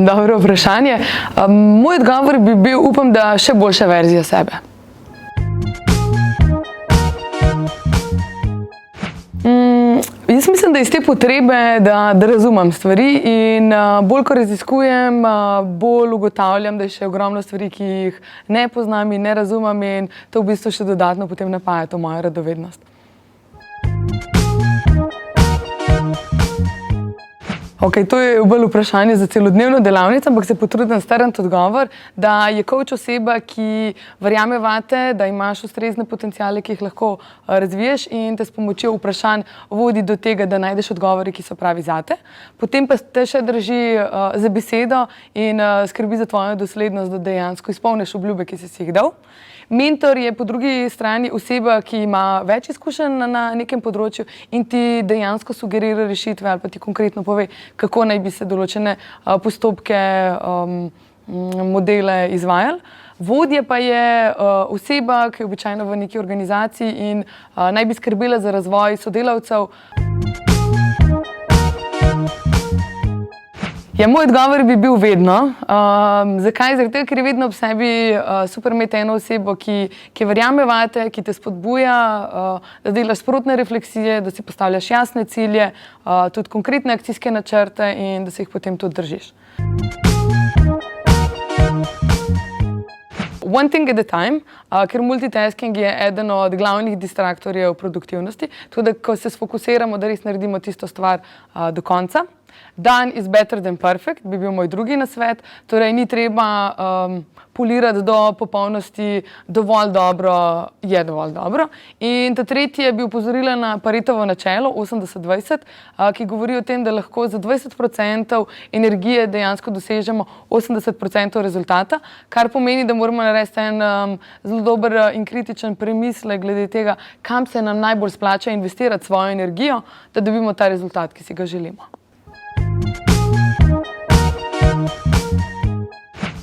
Dobro vprašanje. Moj odgovor bi bil, upam, da še boljša verzija sebe. Jaz mislim, da iz te potrebe, da razumem stvari in bolj, ko raziskujem, bolj ugotavljam, da je še ogromno stvari, ki jih ne poznam in ne razumem, in to v bistvu še dodatno potem napaja to mojo radovednost. Okay, to je bolj vprašanje za celodnevno delavnico, ampak se potrudim strniti odgovor, da je coach oseba, ki verjame vate, da imaš ustrezne potenciale, ki jih lahko razviješ in te s pomočjo vprašanj vodi do tega, da najdeš odgovore, ki so pravi zate. Potem pa te še drži za besedo in skrbi za tvojo doslednost, da dejansko izpolniš obljube, ki si jih dal. Mentor je po drugi strani oseba, ki ima več izkušenj na nekem področju in ti dejansko sugerira rešitve ali pa ti konkretno pove, kako naj bi se določene postopke, modele izvajali. Vodja pa je oseba, ki je običajno v neki organizaciji in naj bi skrbela za razvoj sodelavcev. Ja, moj odgovor bi bil vedno. Zakaj? Zaradi tega, ker je vedno ob sebi super imeti eno osebo, ki verjame vate, ki te spodbuja, da delaš sprotne refleksije, da si postavljaš jasne cilje, tudi konkretne akcijske načrte in da se jih potem tudi držiš. One thing at a time, ker multitasking je eden od glavnih distraktorjev produktivnosti, tako da ko se sfokusiramo, da res naredimo tisto stvar do konca. Done is better than perfect, bi bil moj drugi nasvet, torej ni treba polirati do popolnosti, dovolj dobro je dovolj dobro. In ta tretji bi opozorila na Paretovo načelo 80-20, ki govori o tem, da lahko za 20% energije dejansko dosežemo 80% rezultata, kar pomeni, da moramo narediti en zelo dober in kritičen premislek glede tega, kam se nam najbolj splača investirati svojo energijo, da dobimo ta rezultat, ki si ga želimo.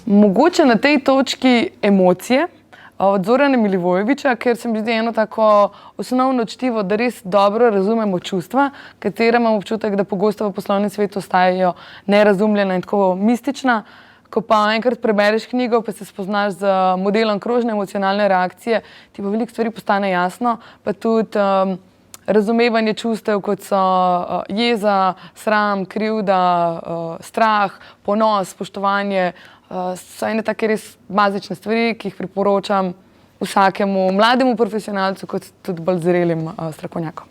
Mogoče na tej točki emocije od Zorana Milivojevića, ker se mi zdi eno tako osnovno čtivo, da res dobro razumemo čustva, katera imam občutek, da pogosto v poslovnem svetu ostajajo nerazumljena in tako mistična. Ko pa enkrat prebereš knjigo, pa se spoznaš z modelom krožne emocionalne reakcije, ti pa veliko stvari postane jasno, pa tudi razumevanje čustev, kot so jeza, sram, krivda, strah, ponos, spoštovanje, so ene take res bazične stvari, ki jih priporočam vsakemu mlademu profesionalcu, kot tudi bolj zrelim strokovnjakom.